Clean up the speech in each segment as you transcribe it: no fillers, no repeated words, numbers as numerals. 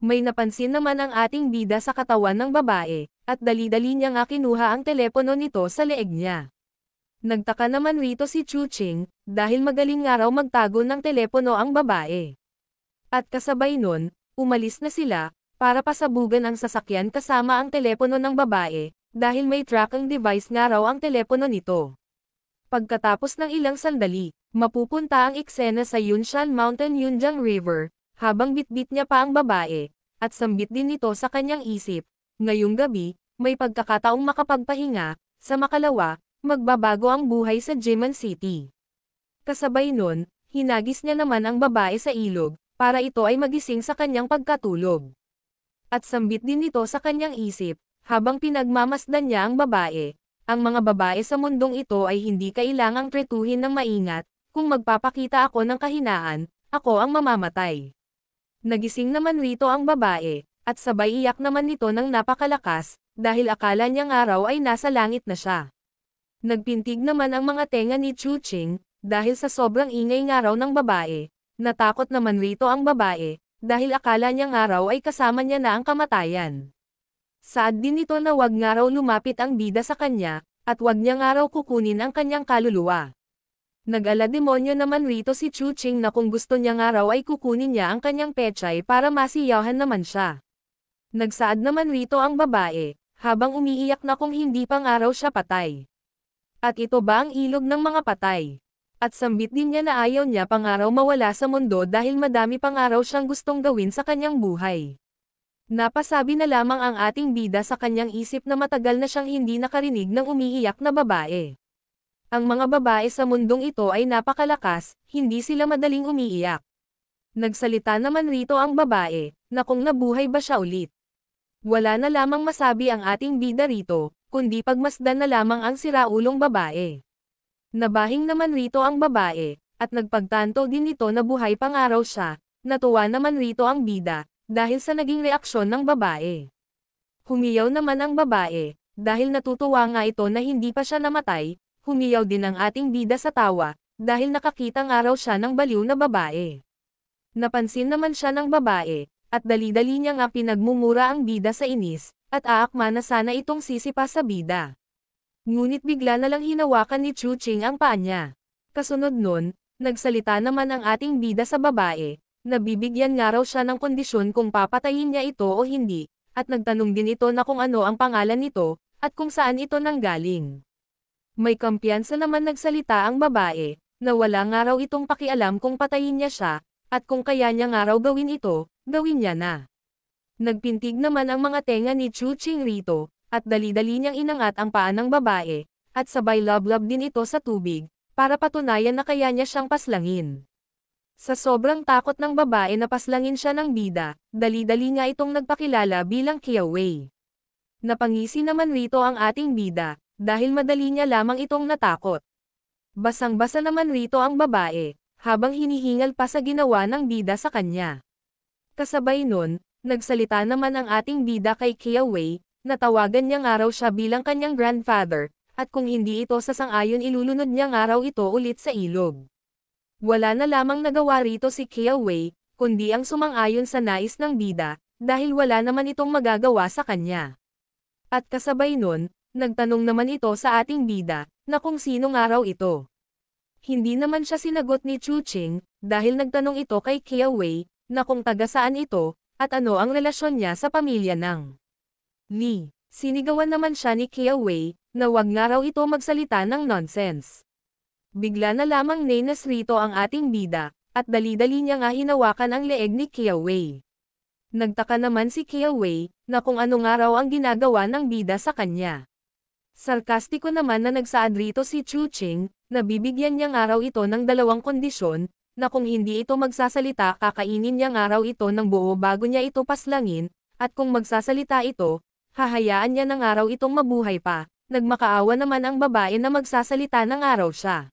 May napansin naman ang ating bida sa katawan ng babae, at dali-dali niya nga kinuha ang telepono nito sa leeg niya. Nagtaka naman rito si Chuching, dahil magaling nga raw magtago ng telepono ang babae. At kasabay nun, umalis na sila, para pasabugan ang sasakyan kasama ang telepono ng babae, dahil may tracking device nga raw ang telepono nito. Pagkatapos ng ilang sandali, mapupunta ang eksena sa Yunshan Mountain Yunjiang River, habang bitbit niya pa ang babae, at sambit din nito sa kanyang isip. Ngayong gabi, may pagkakataong makapagpahinga, sa makalawa, magbabago ang buhay sa Jiman City. Kasabay nun, hinagis niya naman ang babae sa ilog, para ito ay magising sa kanyang pagkatulog. At sambit din nito sa kanyang isip, habang pinagmamasdan niya ang babae. Ang mga babae sa mundong ito ay hindi kailangang tretuhin ng maingat, kung magpapakita ako ng kahinaan, ako ang mamamatay. Nagising naman rito ang babae, at sabay iyak naman nito ng napakalakas, dahil akala niya nga raw ay nasa langit na siya. Nagpintig naman ang mga tenga ni Chuching, dahil sa sobrang ingay nga raw ng babae. Natakot naman rito ang babae, dahil akala niya nga raw ay kasama niya na ang kamatayan. Saad din nito na wag nga raw lumapit ang bida sa kanya, at wag niya nga raw kukunin ang kanyang kaluluwa. Nag-ala-demonyo naman rito si Chuching na kung gusto niya nga raw ay kukunin niya ang kanyang pechay para masiyahan naman siya. Nagsaad naman rito ang babae, habang umiiyak na kung hindi pa nga raw siya patay. At ito ba ang ilog ng mga patay? At sambit din niya na ayaw niya pa nga raw mawala sa mundo dahil madami pa nga raw siyang gustong gawin sa kanyang buhay. Napasabi na lamang ang ating bida sa kanyang isip na matagal na siyang hindi nakarinig ng umiiyak na babae. Ang mga babae sa mundong ito ay napakalakas, hindi sila madaling umiiyak. Nagsalita naman rito ang babae, na kung nabuhay ba siya ulit. Wala na lamang masabi ang ating bida rito, kundi pagmasdan na lamang ang siraulong babae. Nabahing naman rito ang babae, at nagpagtanto din nito na buhay pa nga raw siya. Natuwa naman rito ang bida, dahil sa naging reaksyon ng babae. Humiyaw naman ang babae, dahil natutuwa nga ito na hindi pa siya namatay. Humiyaw din ang ating bida sa tawa, dahil nakakita nga raw siya ng baliw na babae. Napansin naman siya ng babae, at dali-dali niya nga pinagmumura ang bida sa inis, at aakma na sana itong sisipa sa bida. Ngunit bigla na lang hinawakan ni Chuching ang paa niya. Kasunod nun, nagsalita naman ang ating bida sa babae, na bibigyan nga raw siya ng kondisyon kung papatayin niya ito o hindi, at nagtanong din ito na kung ano ang pangalan nito, at kung saan ito nanggaling. May kampiyansa naman nagsalita ang babae, na wala nga raw itong pakialam kung patayin niya siya, at kung kaya niya nga raw gawin ito, gawin niya na. Nagpintig naman ang mga tenga ni Chuching rito, at dali-dali niyang inangat ang paa ng babae, at sabay love-love din ito sa tubig, para patunayan na kaya niya siyang paslangin. Sa sobrang takot ng babae na paslangin siya ng bida, dali-dali nga itong nagpakilala bilang Kiawei. Napangisi naman rito ang ating bida, dahil madali niya lamang itong natakot. Basang-basa naman rito ang babae, habang hinihingal pa sa ginawa ng bida sa kanya. Kasabay nun, nagsalita naman ang ating bida kay Kiawei, na tawagan niya nga raw siya bilang kanyang grandfather, at kung hindi ito sasang-ayon ilulunod niya nga raw ito ulit sa ilog. Wala na lamang nagawa rito si Kiawei, kundi ang sumang-ayon sa nais ng bida, dahil wala naman itong magagawa sa kanya. At kasabay nun, nagtanong naman ito sa ating bida, na kung sino nga raw ito. Hindi naman siya sinagot ni Chuching, dahil nagtanong ito kay Kiawei, na kung taga saan ito, at ano ang relasyon niya sa pamilya ng Lee. Sinigawan naman siya ni Kiawei, na wag nga raw ito magsalita ng nonsense. Bigla na lamang nenas rito ang ating bida, at dali-dali niya nga hinawakan ang leeg ni Kiawei. Nagtaka naman si Kiawei, na kung ano nga raw ang ginagawa ng bida sa kanya. Sarkastiko naman na nagsaad rito si Chuching, na bibigyan niya nga raw ito ng dalawang kondisyon, na kung hindi ito magsasalita kakainin niya nga raw ito ng buo bago niya ito paslangin, at kung magsasalita ito, hahayaan niya na nga raw itong mabuhay pa. Nagmakaawa naman ang babae na magsasalita na nga raw siya.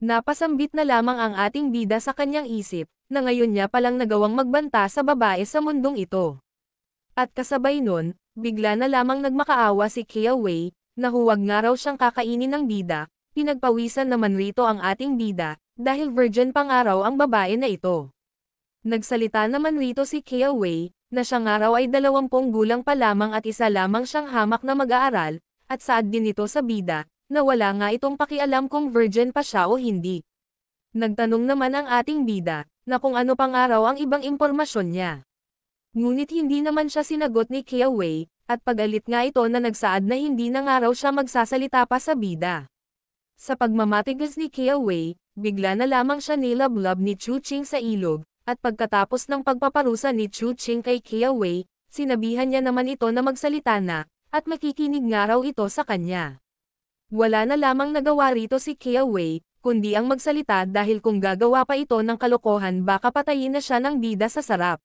Napasambit na lamang ang ating bida sa kanyang isip, na ngayon niya palang nagawang magbanta sa babae sa mundong ito. At kasabay nun, bigla na lamang nagmakaawa si Kiawei, na huwag nga raw siyang kakainin ng bida. Pinagpawisan naman rito ang ating bida, dahil virgin pa nga raw ang babae na ito. Nagsalita naman rito si Kiawei, na siyang araw ay 20 gulang pa lamang at isa lamang siyang hamak na mag-aaral, at saad din ito sa bida, na wala nga itong pakialam kung virgin pa siya o hindi. Nagtanong naman ang ating bida, na kung ano pang araw ang ibang impormasyon niya. Ngunit hindi naman siya sinagot ni Kia Wei, at pagalit nga ito na nagsaad na hindi na nga raw siya magsasalita pa sa bida. Sa pagmamatigas ni Kia Wei, bigla na lamang siya nilablab ni Chu Qing sa ilog, at pagkatapos ng pagpaparusa ni Chu Qing kay Kia Wei, sinabihan niya naman ito na magsalita na, at makikinig nga raw ito sa kanya. Wala na lamang nagawa rito si Kia Wei, kundi ang magsalita dahil kung gagawa pa ito ng kalokohan baka patayin na siya ng bida sa sarap.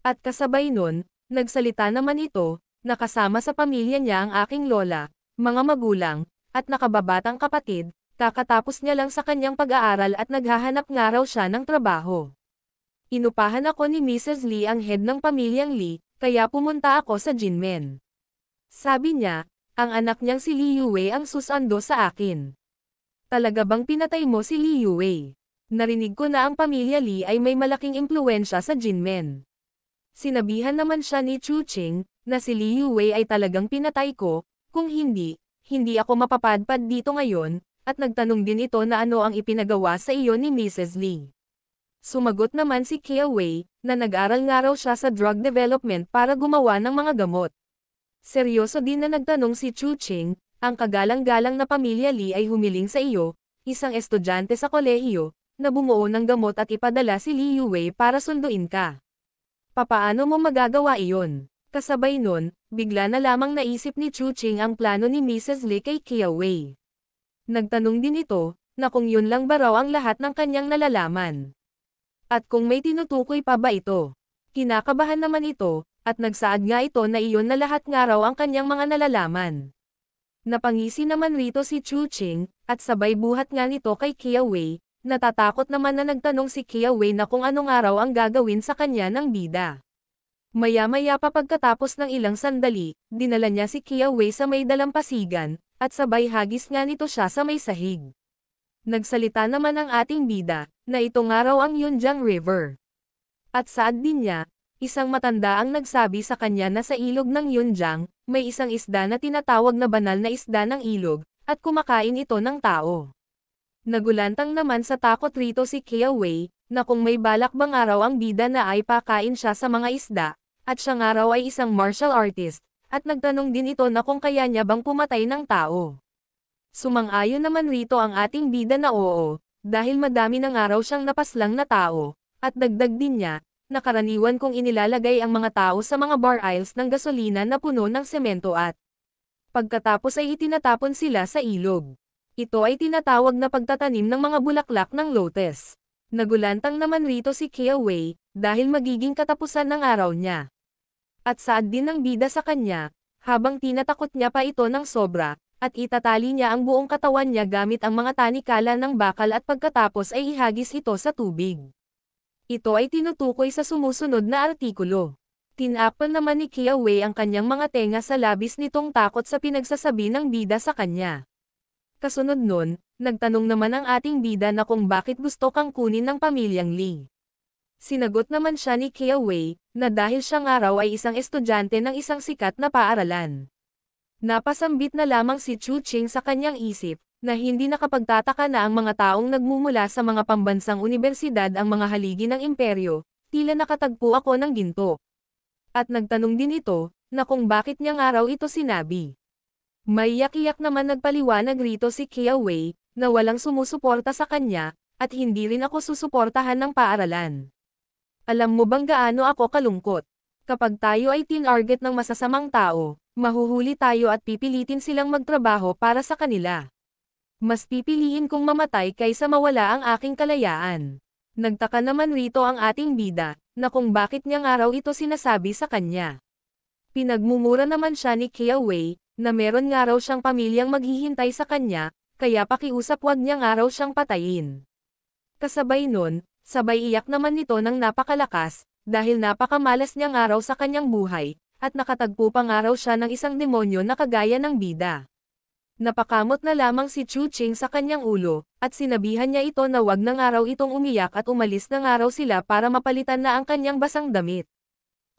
At kasabay nun, nagsalita naman ito, nakasama sa pamilya niya ang aking lola, mga magulang, at nakababatang kapatid, kakatapos niya lang sa kanyang pag-aaral at naghahanap nga raw siya ng trabaho. Inupahan ako ni Mrs. Lee ang head ng pamilyang Lee, kaya pumunta ako sa Jinmen. Sabi niya, ang anak niyang si Li Yue ang susando sa akin. Talaga bang pinatay mo si Li Yue? Narinig ko na ang pamilya Lee ay may malaking impluwensya sa Jinmen. Sinabihan naman siya ni Chu Qing, na si Li Yue ay talagang pinatay ko, kung hindi, hindi ako mapapadpad dito ngayon, at nagtanong din ito na ano ang ipinagawa sa iyo ni Mrs. Lee. Sumagot naman si Kia Wei, na nag-aral nga raw siya sa drug development para gumawa ng mga gamot. Seryoso din na nagtanong si Chu Qing, ang kagalang-galang na pamilya Lee ay humiling sa iyo, isang estudyante sa kolehiyo, na bumuo ng gamot at ipadala si Li Yue para sunduin ka. Papaano mo magagawa iyon? Kasabay nun, bigla na lamang naisip ni Chu Qing ang plano ni Mrs. Lee kay Kia Wei. Nagtanong din ito, na kung yun lang ba raw ang lahat ng kanyang nalalaman. At kung may tinutukoy pa ba ito? Kinakabahan naman ito, at nagsaad nga ito na iyon na lahat nga raw ang kanyang mga nalalaman. Napangisi naman rito si Chu Qing, at sabay buhat nga nito kay Kia Wei, natatakot naman na nagtanong si Kia Wei na kung anong araw ang gagawin sa kanya ng bida. Maya-maya pa pagkatapos ng ilang sandali, dinala niya si Kia Wei sa may dalampasigan, at sabay hagis nga nito siya sa may sahig. Nagsalita naman ang ating bida, na ito nga raw ang Yunjiang River. At saad din niya, isang matanda ang nagsabi sa kanya na sa ilog ng Yunjiang, may isang isda na tinatawag na banal na isda ng ilog, at kumakain ito ng tao. Nagulantang naman sa takot rito si Kia Wei, na kung may balak bang araw ang bida na ay pakain siya sa mga isda, at siya nga raw ay isang martial artist, at nagtanong din ito na kung kaya niya bang pumatay ng tao. Sumang-ayon naman rito ang ating bida na oo, dahil madami ng araw siyang napaslang na tao, at dagdag din niya, na karaniwan kong inilalagay ang mga tao sa mga bar aisles ng gasolina na puno ng semento at pagkatapos ay itinatapon sila sa ilog. Ito ay tinatawag na pagtatanim ng mga bulaklak ng lotus. Nagulantang naman rito si Kia Wei, dahil magiging katapusan ng araw niya. At saad din ng bida sa kanya, habang tinatakot niya pa ito ng sobra, at itatali niya ang buong katawan niya gamit ang mga tanikala ng bakal at pagkatapos ay ihagis ito sa tubig. Ito ay tinutukoy sa sumusunod na artikulo. Tinakpan naman ni Kia Wei ang kanyang mga tenga sa labis nitong takot sa pinagsasabi ng bida sa kanya. Kasunod nun, nagtanong naman ang ating bida na kung bakit gusto kang kunin ng pamilyang Lee. Sinagot naman siya ni Kia Wei, na dahil siyang araw ay isang estudyante ng isang sikat na paaralan. Napasambit na lamang si Chu Qing sa kanyang isip, na hindi nakapagtataka na ang mga taong nagmumula sa mga pambansang unibersidad ang mga haligi ng imperyo, tila nakatagpo ako ng ginto. At nagtanong din ito, na kung bakit niyang araw ito sinabi. May yak-iyak naman nagpaliwanag rito si Kia Wei, na walang sumusuporta sa kanya, at hindi rin ako susuportahan ng paaralan. Alam mo bang gaano ako kalungkot? Kapag tayo ay tinarget ng masasamang tao, mahuhuli tayo at pipilitin silang magtrabaho para sa kanila. Mas pipiliin kong mamatay kaysa mawala ang aking kalayaan. Nagtaka naman rito ang ating bida, na kung bakit niyang araw ito sinasabi sa kanya. Pinagmumura naman siya ni Kia Wei, na meron nga raw siyang pamilyang maghihintay sa kanya, kaya pakiusap wag niyang araw siyang patayin. Kasabay nun, sabay iyak naman nito ng napakalakas, dahil napakamalas niyang araw sa kanyang buhay, at nakatagpo pang araw siya ng isang demonyo na kagaya ng bida. Napakamot na lamang si Chu Qing sa kanyang ulo, at sinabihan niya ito na wag ng araw itong umiyak at umalis ng araw sila para mapalitan na ang kanyang basang damit.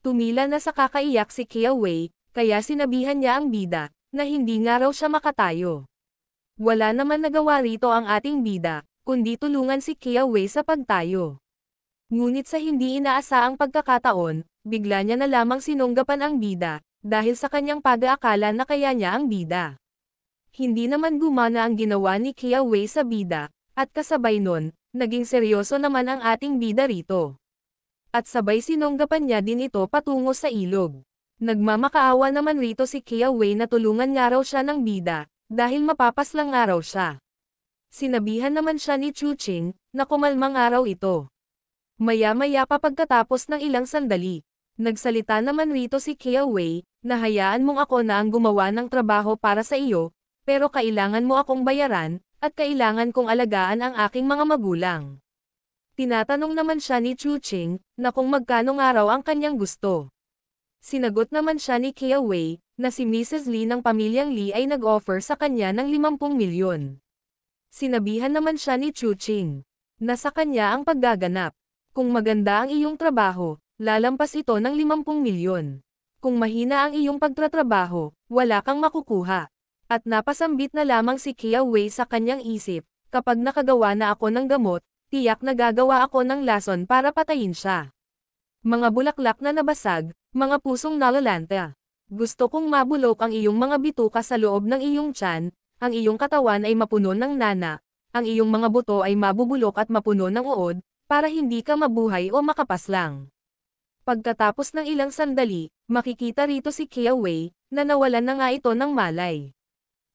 Tumila na sa kakaiyak si Kia Wei, kaya sinabihan niya ang bida, na hindi nga raw siya makatayo. Wala naman nagawa rito ang ating bida, kundi tulungan si Kia Wei sa pagtayo. Ngunit sa hindi inaasaang pagkakataon, bigla niya na lamang sinunggapan ang bida, dahil sa kanyang pag-aakala na kaya niya ang bida. Hindi naman gumana ang ginawa ni Kia Wei sa bida, at kasabay nun, naging seryoso naman ang ating bida rito. At sabay sinunggapan niya din ito patungo sa ilog. Nagmamakaawa naman rito si Kia Wei na tulungan nga raw siya ng bida, dahil mapapaslang nga raw siya. Sinabihan naman siya ni Chuching, na kumalmang araw ito. Maya-maya pa pagkatapos ng ilang sandali, nagsalita naman rito si Kia Wei, na hayaan mong ako na ang gumawa ng trabaho para sa iyo, pero kailangan mo akong bayaran, at kailangan kong alagaan ang aking mga magulang. Tinatanong naman siya ni Chuching, na kung magkano nga raw ang kanyang gusto. Sinagot naman siya ni Kia Wei, na si Mrs. Lee ng pamilyang Lee ay nag-offer sa kanya ng 50 milyon. Sinabihan naman siya ni Chuching, na sa kanya ang paggaganap. Kung maganda ang iyong trabaho, lalampas ito ng 50 milyon. Kung mahina ang iyong pagtatrabaho, wala kang makukuha. At napasambit na lamang si Kia Wei sa kanyang isip, kapag nakagawa na ako ng gamot, tiyak na gagawa ako ng lason para patayin siya. Mga bulaklak na nabasag, mga pusong nalalanta. Gusto kong mabulok ang iyong mga bituka sa loob ng iyong tiyan, ang iyong katawan ay mapuno ng nana, ang iyong mga buto ay mabubulok at mapuno ng uod, para hindi ka mabuhay o makapaslang. Pagkatapos ng ilang sandali, makikita rito si Kia Wei, na nawalan na nga ito ng malay.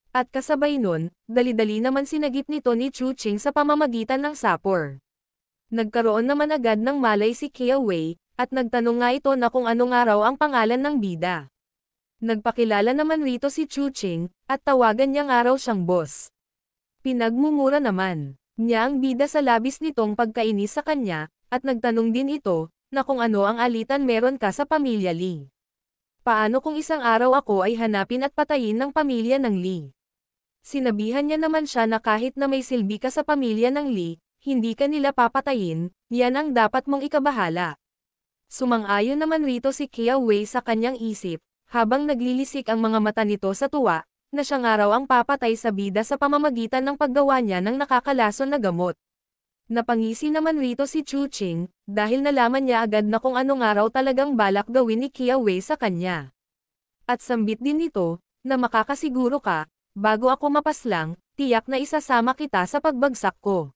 At kasabay nun, dali-dali naman sinagip nito ni Chuching sa pamamagitan ng sapor. Nagkaroon naman agad ng malay si Kia Wei, at nagtanong nga ito na kung anong araw ang pangalan ng bida. Nagpakilala naman rito si Chuching, at tawagan niyang araw siyang boss. Pinagmumura naman niya ang bida sa labis nitong pagkainis sa kanya, at nagtanong din ito, na kung ano ang alitan meron ka sa pamilya Lee. Paano kung isang araw ako ay hanapin at patayin ng pamilya ng Lee? Sinabihan niya naman siya na kahit na may silbi ka sa pamilya ng Lee, hindi ka nila papatayin, yan ang dapat mong ikabahala. Sumang-ayon naman rito si Kia Wei sa kanyang isip, habang naglilisik ang mga mata nito sa tuwa, na siya nga raw ang papatay sa bida sa pamamagitan ng paggawa niya ng nakakalason na gamot. Napangisi naman rito si Chuching, dahil nalaman niya agad na kung ano nga raw talagang balak gawin ni Kia Wei sa kanya. At sambit din nito, na makakasiguro ka, bago ako mapaslang, tiyak na isasama kita sa pagbagsak ko.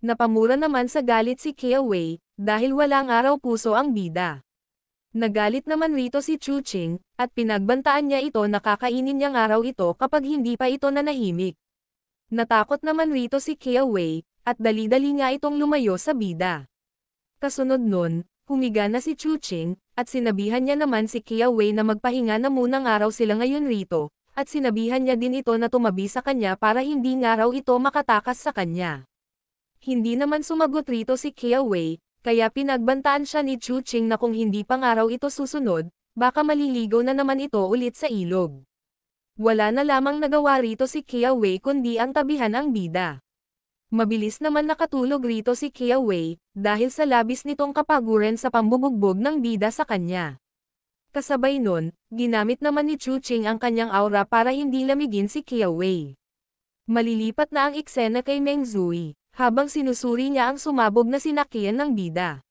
Napamura naman sa galit si Kia Wei, dahil walang araw puso ang bida. Nagalit naman rito si Chuching, at pinagbantaan niya ito na kakainin niyang araw ito kapag hindi pa ito nanahimik. Natakot naman rito si Kia Wei, at dali-dali nga itong lumayo sa bida. Kasunod nun, humiga na si Chuching, at sinabihan niya naman si Kia Wei na magpahinga na munang araw sila ngayon rito, at sinabihan niya din ito na tumabi sa kanya para hindi nga raw ito makatakas sa kanya. Hindi naman sumagot rito si Kia Wei, kaya pinagbantaan siya ni Chuching na kung hindi pa nga raw ito susunod, baka maliligaw na naman ito ulit sa ilog. Wala na lamang nagawa rito si Kia Wei kundi ang tabihan ang bida. Mabilis naman nakatulog rito si Kia Wei, dahil sa labis nitong kapaguran sa pambubugbog ng bida sa kanya. Kasabay nun, ginamit naman ni Chuching ang kanyang aura para hindi lamigin si Kia Wei. Malilipat na ang eksena kay Meng Zui, habang sinusuri niya ang sumabog na sinakyan ng bida.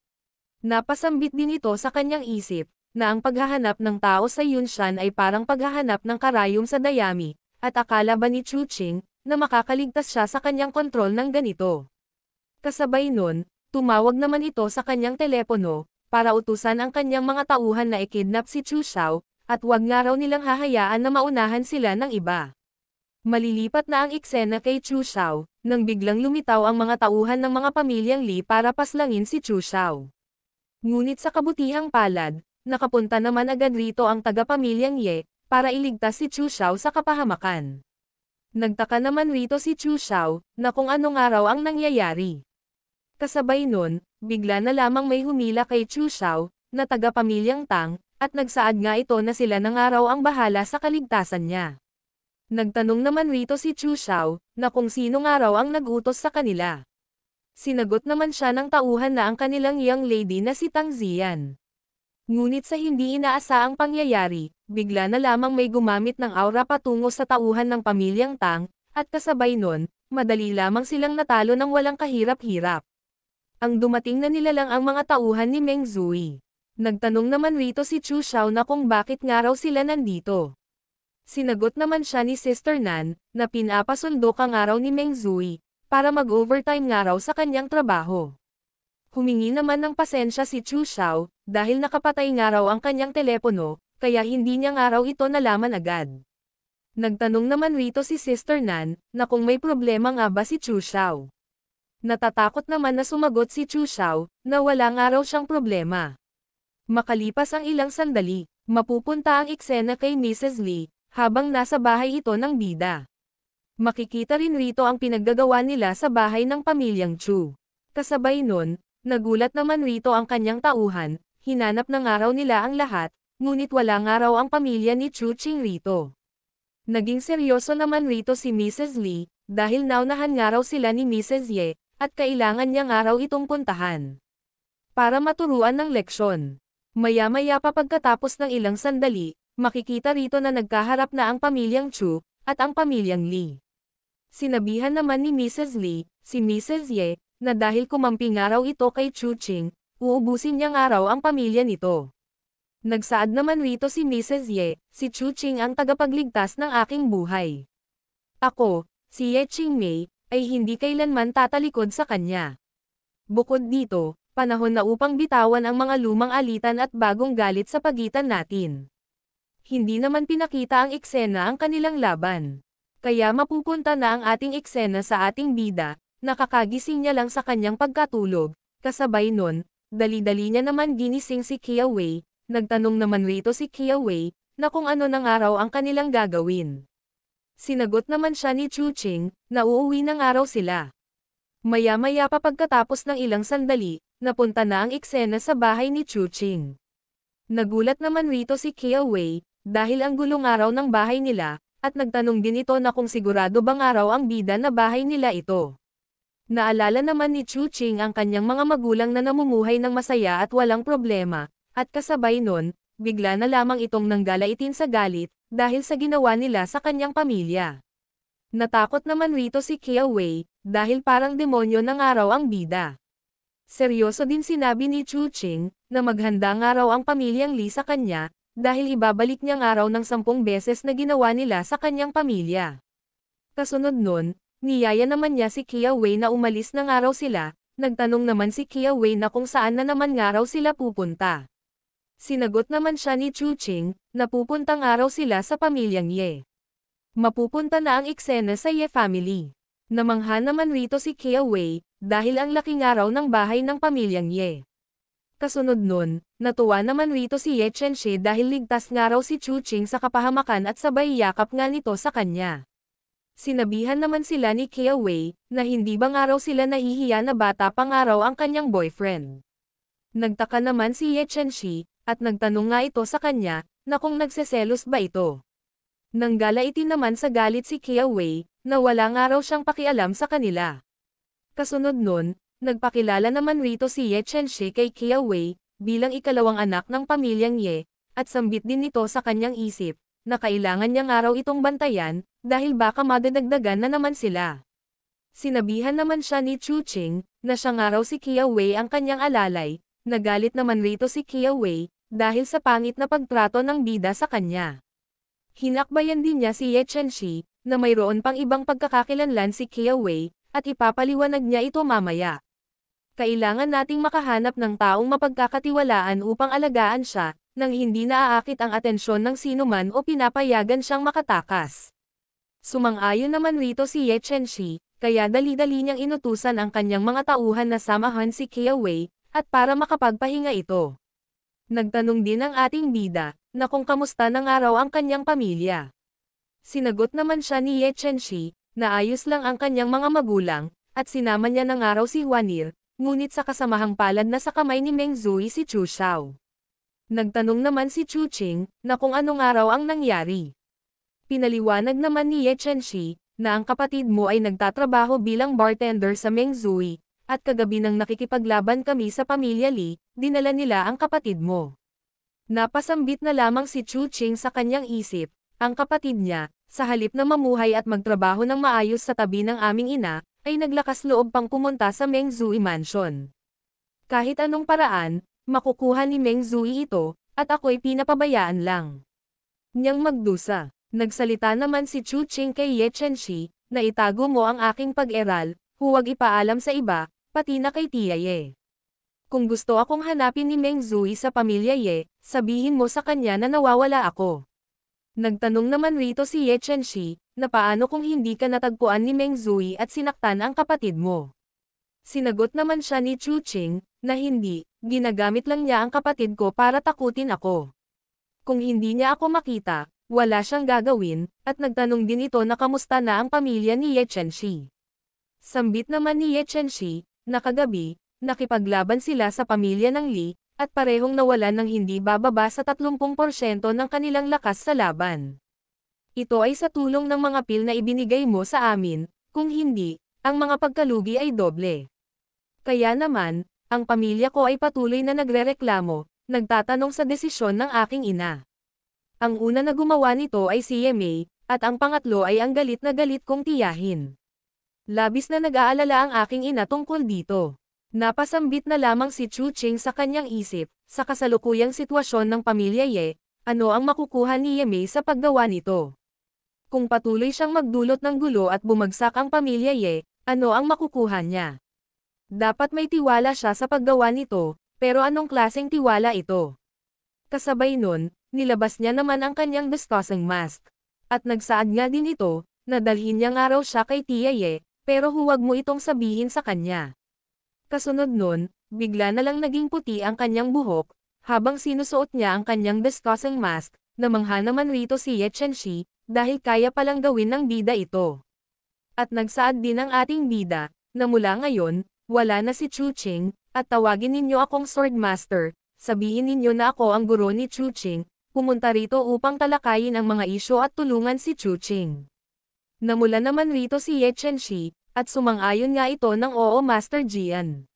Napasambit din ito sa kanyang isip, na ang paghahanap ng tao sa Yunshan ay parang paghahanap ng karayom sa dayami, at akala ba ni Chuching, na makakaligtas siya sa kanyang kontrol ng ganito. Kasabay nun, tumawag naman ito sa kanyang telepono, para utusan ang kanyang mga tauhan na ikidnap si Chu Xiao, at wag nga raw nilang hahayaan na maunahan sila ng iba. Malilipat na ang eksena kay Chu Xiao, nang biglang lumitaw ang mga tauhan ng mga pamilyang Li para paslangin si Chu Xiao. Ngunit sa kabutihang palad, nakapunta naman agad rito ang taga-pamilyang Ye, para iligtas si Chu Xiao sa kapahamakan. Nagtaka naman rito si Chu Xiao, na kung ano nga raw ang nangyayari. Kasabay nun, bigla na lamang may humila kay Chu Xiao, na taga-pamilyang Tang, at nagsaad nga ito na sila na nga raw ang bahala sa kaligtasan niya. Nagtanong naman rito si Chu Xiao, na kung sino nga raw ang nag-utos sa kanila. Sinagot naman siya ng tauhan na ang kanilang young lady na si Tang Ziyan. Ngunit sa hindi inaasaang pangyayari, bigla na lamang may gumamit ng aura patungo sa tauhan ng pamilyang Tang, at kasabay nun, madali lamang silang natalo ng walang kahirap-hirap. Ang dumating na nilalang ang mga tauhan ni Meng Zui. Nagtanong naman rito si Chu Xiao na kung bakit nga raw sila nandito. Sinagot naman siya ni Sister Nan, na pinapasundo ka nga raw ni Meng Zui, para mag-overtime nga raw sa kanyang trabaho. Humingi naman ng pasensya si Chu Xiao, dahil nakapatay nga raw ang kanyang telepono, kaya hindi niya nga raw ito nalaman agad. Nagtanong naman rito si Sister Nan, na kung may problema nga ba si Chu Xiao. Natatakot naman na sumagot si Chu Xiao, na wala nga raw siyang problema. Makalipas ang ilang sandali, mapupunta ang eksena kay Mrs. Lee, habang nasa bahay ito ng bida. Makikita rin rito ang pinaggagawa nila sa bahay ng pamilyang Chu. Kasabay nun, nagulat naman rito ang kanyang tauhan, hinanap na nga raw nila ang lahat, ngunit wala nga raw ang pamilya ni Chu Qing rito. Naging seryoso naman rito si Mrs. Lee, dahil naunahan nga raw sila ni Mrs. Ye, at kailangan niya nga raw itong puntahan. Para maturuan ng leksyon. Maya-maya pa pagkatapos ng ilang sandali, makikita rito na nagkaharap na ang pamilyang Chu, at ang pamilyang Lee. Sinabihan naman ni Mrs. Lee, si Mrs. Ye, na dahil kumampi nga raw ito kay Chu Qing, uubusin niya nga raw ang pamilya nito. Nagsaad naman rito si Mrs. Ye, si Chu Qing ang tagapagligtas ng aking buhay. Ako, si Ye Qingmei, ay hindi kailanman tatalikod sa kanya. Bukod dito, panahon na upang bitawan ang mga lumang alitan at bagong galit sa pagitan natin. Hindi naman pinakita ang eksena ang kanilang laban. Kaya mapupunta na ang ating eksena sa ating bida, nakakagising niya lang sa kanyang pagkatulog, kasabay nun, dali-dali niya naman ginising si Kia Wei, nagtanong naman rito si Kia Wei, na kung ano ng araw ang kanilang gagawin. Sinagot naman siya ni Chu Qing, na uuwi ng araw sila. Maya-maya pa pagkatapos ng ilang sandali, napunta na ang eksena sa bahay ni Chu Qing. Nagulat naman rito si Kia Wei, dahil ang gulong araw ng bahay nila, at nagtanong din ito na kung sigurado bang araw ang bida na bahay nila ito. Naalala naman ni Chu Qing ang kanyang mga magulang na namumuhay ng masaya at walang problema, at kasabay nun, bigla na lamang itong nanggalaitin sa galit, dahil sa ginawa nila sa kanyang pamilya. Natakot naman rito si Kia Wei, dahil parang demonyo ng araw ang bida. Seryoso din sinabi ni Chu Qing, na maghanda nga raw ang pamilyang Lee sa kanya, dahil ibabalik niya nga raw ng 10 beses na ginawa nila sa kanyang pamilya. Kasunod nun, niyaya naman niya si Kia Wei na umalis na nga raw sila, nagtanong naman si Kia Wei na kung saan na naman nga raw sila pupunta. Sinagot naman siya ni Chu Qing, na pupunta nga raw sila sa pamilyang Ye. Mapupunta na ang eksena sa Ye family. Namangha naman rito si Kia Wei, dahil ang laki nga raw ng bahay ng pamilyang Ye. Kasunod nun, natuwa naman rito si Ye Chenxi dahil ligtas nga raw si Chu Qing sa kapahamakan at sabay yakap nga nito sa kanya. Sinabihan naman sila ni Kia Wei, na hindi ba nga raw sila nahihiya na bata pa nga raw ang kanyang boyfriend. Nagtaka naman si Ye Chenxi, at nagtanong nga ito sa kanya, na kung nagseselos ba ito. Nanggalaitin naman sa galit si Kia Wei, na wala nga raw siyang pakialam sa kanila. Kasunod nun, nagpakilala naman rito si Ye Chenxi kay Kia Wei, bilang ikalawang anak ng pamilyang Ye, at sambit din nito sa kanyang isip, na kailangan niya nga raw itong bantayan, dahil baka madadagdagan na naman sila. Sinabihan naman siya ni Chu Qing, na siya nga raw si Kia Wei ang kanyang alalay, nagalit naman rito si Kia Wei, dahil sa pangit na pagtrato ng bida sa kanya. Hinakbayan din niya si Ye Chenxi, na mayroon pang ibang pagkakakilanlan si Kia Wei, at ipapaliwanag niya ito mamaya. Kailangan nating makahanap ng taong mapagkakatiwalaan upang alagaan siya, nang hindi naaakit ang atensyon ng sinuman o pinapayagan siyang makatakas. Sumang-ayon naman rito si Ye Chenxi, kaya dali-dali niyang inutusan ang kanyang mga tauhan na samahan si Kia Wei, at para makapagpahinga ito. Nagtanong din ang ating bida, na kung kamusta ng araw ang kanyang pamilya. Sinagot naman siya ni Ye Chenxi, na ayos lang ang kanyang mga magulang, at sinama niya ng araw si Huanir, ngunit sa kasamahang palad na sa kamay ni Meng Zui si Chu Xiao. Nagtanong naman si Chu Qing, na kung anong araw ang nangyari. Pinaliwanag naman ni Ye Chenxi, na ang kapatid mo ay nagtatrabaho bilang bartender sa Meng Zui, at kagabi nang nakikipaglaban kami sa pamilya Lee, dinala nila ang kapatid mo. Napasambit na lamang si Chu Qing sa kanyang isip, ang kapatid niya, sa halip na mamuhay at magtrabaho ng maayos sa tabi ng aming ina, ay naglakas loob pang pumunta sa Meng Zui Mansion. Kahit anong paraan, makukuha ni Meng Zui ito, at ako'y pinapabayaan lang niyang magdusa. Nagsalita naman si Chu Qing kay Ye Chenxi, na itago mo ang aking pag-eral, huwag ipaalam sa iba, pati na kay Tia Ye. Kung gusto akong hanapin ni Meng Zui sa pamilya Ye, sabihin mo sa kanya na nawawala ako. Nagtanong naman rito si Ye Chenxi, na paano kung hindi ka natagpuan ni Meng Zui at sinaktan ang kapatid mo. Sinagot naman siya ni Chu Qing, na hindi, ginagamit lang niya ang kapatid ko para takutin ako. Kung hindi niya ako makita, wala siyang gagawin, at nagtanong din ito na kamusta na ang pamilya ni Ye Chenxi. Sambit naman ni Ye Chenxi, na kagabi, nakipaglaban sila sa pamilya ng Li, at parehong nawalan ng hindi bababa sa 30% ng kanilang lakas sa laban. Ito ay sa tulong ng mga pil na ibinigay mo sa amin, kung hindi, ang mga pagkalugi ay doble. Kaya naman, ang pamilya ko ay patuloy na nagrereklamo, nagtatanong sa desisyon ng aking ina. Ang una na gumawa nito ay si Yemei, at ang pangatlo ay ang galit na galit kong tiyahin. Labis na nag-aalala ang aking ina tungkol dito. Napasambit na lamang si Chu Qing sa kanyang isip, sa kasalukuyang sitwasyon ng pamilya Ye, ano ang makukuha ni Yemei sa paggawa nito. Kung patuloy siyang magdulot ng gulo at bumagsak ang pamilya Ye, ano ang makukuha niya? Dapat may tiwala siya sa paggawa nito, pero anong klaseng tiwala ito? Kasabay nun, nilabas niya naman ang kanyang discussing mask. At nagsaad nga din ito, na dalhin niya nga raw siya kay Tia Ye, pero huwag mo itong sabihin sa kanya. Kasunod nun, bigla na lang naging puti ang kanyang buhok, habang sinusuot niya ang kanyang discussing mask, namangha naman rito si Ye Chenxi, dahil kaya palang gawin ng bida ito. At nagsaad din ang ating bida, na mula ngayon, wala na si Chu Qing, at tawagin ninyo akong Sword Master, sabihin ninyo na ako ang guro ni Chu Qing, pumunta rito upang talakayin ang mga isyo at tulungan si Chu Qing. Namula naman rito si Ye Chenxi, at sumang-ayon nga ito ng oo Master Jian.